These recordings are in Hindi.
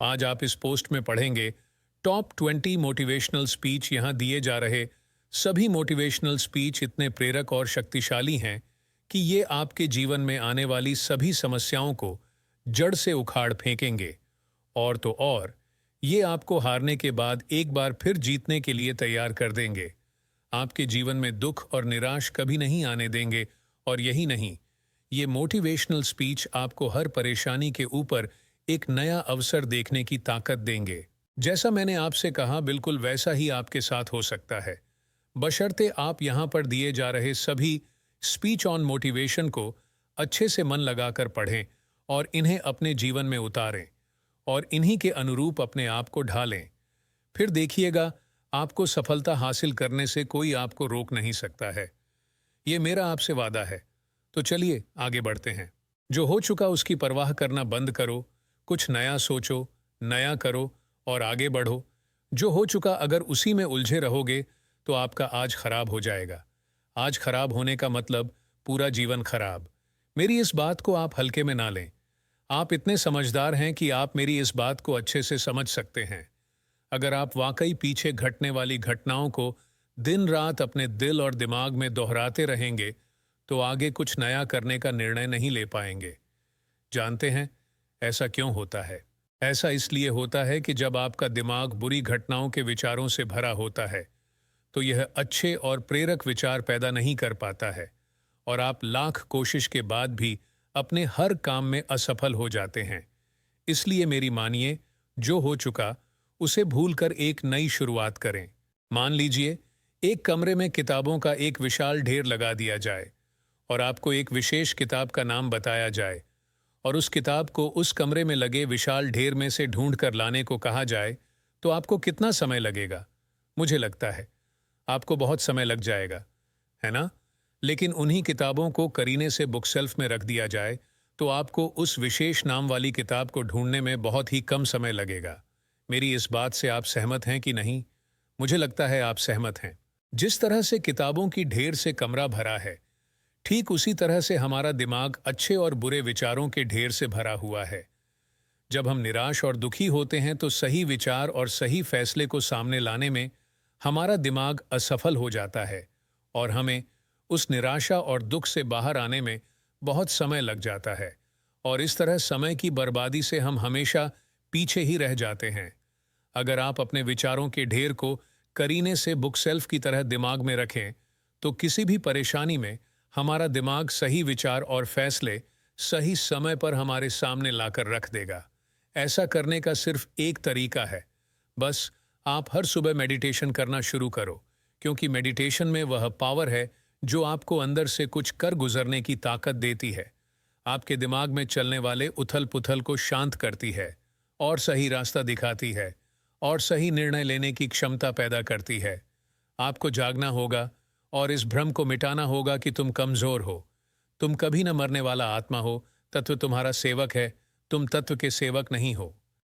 आज आप इस पोस्ट में पढ़ेंगे टॉप 20 मोटिवेशनल स्पीच। यहाँ दिए जा रहे सभी मोटिवेशनल स्पीच इतने प्रेरक और शक्तिशाली हैं कि ये आपके जीवन में आने वाली सभी समस्याओं को जड़ से उखाड़ फेंकेंगे। और तो और, ये आपको हारने के बाद एक बार फिर जीतने के लिए तैयार कर देंगे। आपके जीवन में दुख और निराश कभी नहीं आने देंगे। और यही नहीं, ये मोटिवेशनल स्पीच आपको हर परेशानी के ऊपर एक नया अवसर देखने की ताकत देंगे। जैसा मैंने आपसे कहा, बिल्कुल वैसा ही आपके साथ हो सकता है, बशर्ते आप यहाँ पर दिए जा रहे सभी स्पीच ऑन मोटिवेशन को अच्छे से मन लगाकर पढ़ें और इन्हें अपने जीवन में उतारें और इन्हीं के अनुरूप अपने आप को ढालें। फिर देखिएगा, आपको सफलता हासिल करने से कोई आपको रोक नहीं सकता है। ये मेरा आपसे वादा है। तो चलिए आगे बढ़ते हैं। जो हो चुका उसकी परवाह करना बंद करो, कुछ नया सोचो, नया करो और आगे बढ़ो। जो हो चुका अगर उसी में उलझे रहोगे तो आपका आज खराब हो जाएगा। आज खराब होने का मतलब पूरा जीवन खराब। मेरी इस बात को आप हल्के में ना लें। आप इतने समझदार हैं कि आप मेरी इस बात को अच्छे से समझ सकते हैं। अगर आप वाकई पीछे घटने वाली घटनाओं को दिन रात अपने दिल और दिमाग में दोहराते रहेंगे तो आगे कुछ नया करने का निर्णय नहीं ले पाएंगे। जानते हैं ऐसा क्यों होता है? ऐसा इसलिए होता है कि जब आपका दिमाग बुरी घटनाओं के विचारों से भरा होता है तो यह अच्छे और प्रेरक विचार पैदा नहीं कर पाता है और आप लाख कोशिश के बाद भी अपने हर काम में असफल हो जाते हैं। इसलिए मेरी मानिए, जो हो चुका उसे भूलकर एक नई शुरुआत करें। मान लीजिए, एक कमरे में किताबों का एक विशाल ढेर लगा दिया जाए और आपको एक विशेष किताब का नाम बताया जाए और उस किताब को उस कमरे में लगे विशाल ढेर में से ढूंढ कर लाने को कहा जाए, तो आपको कितना समय लगेगा? मुझे लगता है आपको बहुत समय लग जाएगा, है ना? लेकिन उन्हीं किताबों को करीने से बुक शेल्फ में रख दिया जाए तो आपको उस विशेष नाम वाली किताब को ढूंढने में बहुत ही कम समय लगेगा। मेरी इस बात से आप सहमत हैं कि नहीं? मुझे लगता है आप सहमत हैं। जिस तरह से किताबों की ढेर से कमरा भरा है, ठीक उसी तरह से हमारा दिमाग अच्छे और बुरे विचारों के ढेर से भरा हुआ है। जब हम निराश और दुखी होते हैं तो सही विचार और सही फैसले को सामने लाने में हमारा दिमाग असफल हो जाता है और हमें उस निराशा और दुख से बाहर आने में बहुत समय लग जाता है और इस तरह समय की बर्बादी से हम हमेशा पीछे ही रह जाते हैं। अगर आप अपने विचारों के ढेर को करीने से बुक शेल्फ की तरह दिमाग में रखें तो किसी भी परेशानी में हमारा दिमाग सही विचार और फैसले सही समय पर हमारे सामने लाकर रख देगा। ऐसा करने का सिर्फ एक तरीका है, बस आप हर सुबह मेडिटेशन करना शुरू करो, क्योंकि मेडिटेशन में वह पावर है जो आपको अंदर से कुछ कर गुजरने की ताकत देती है, आपके दिमाग में चलने वाले उथल पुथल को शांत करती है और सही रास्ता दिखाती है और सही निर्णय लेने की क्षमता पैदा करती है। आपको जागना होगा और इस भ्रम को मिटाना होगा कि तुम कमजोर हो। तुम कभी न मरने वाला आत्मा हो, तत्व तुम्हारा सेवक है, तुम तत्व के सेवक नहीं हो।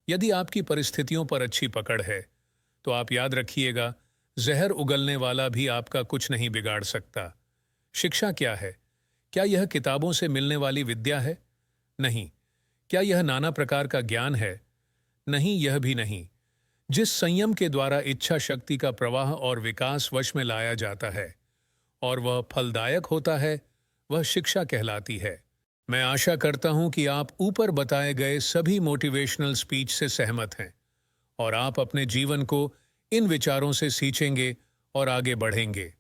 यदि आपकी परिस्थितियों पर अच्छी पकड़ है तो आप याद रखिएगा, जहर उगलने वाला भी आपका कुछ नहीं बिगाड़ सकता। शिक्षा क्या है? क्या यह किताबों से मिलने वाली विद्या है? नहीं। क्या यह नाना प्रकार का ज्ञान है? नहीं, यह भी नहीं। जिस संयम के द्वारा इच्छा शक्ति का प्रवाह और विकास वश में लाया जाता है और वह फलदायक होता है, वह शिक्षा कहलाती है। मैं आशा करता हूं कि आप ऊपर बताए गए सभी मोटिवेशनल स्पीच से सहमत हैं और आप अपने जीवन को इन विचारों से सींचेंगे और आगे बढ़ेंगे।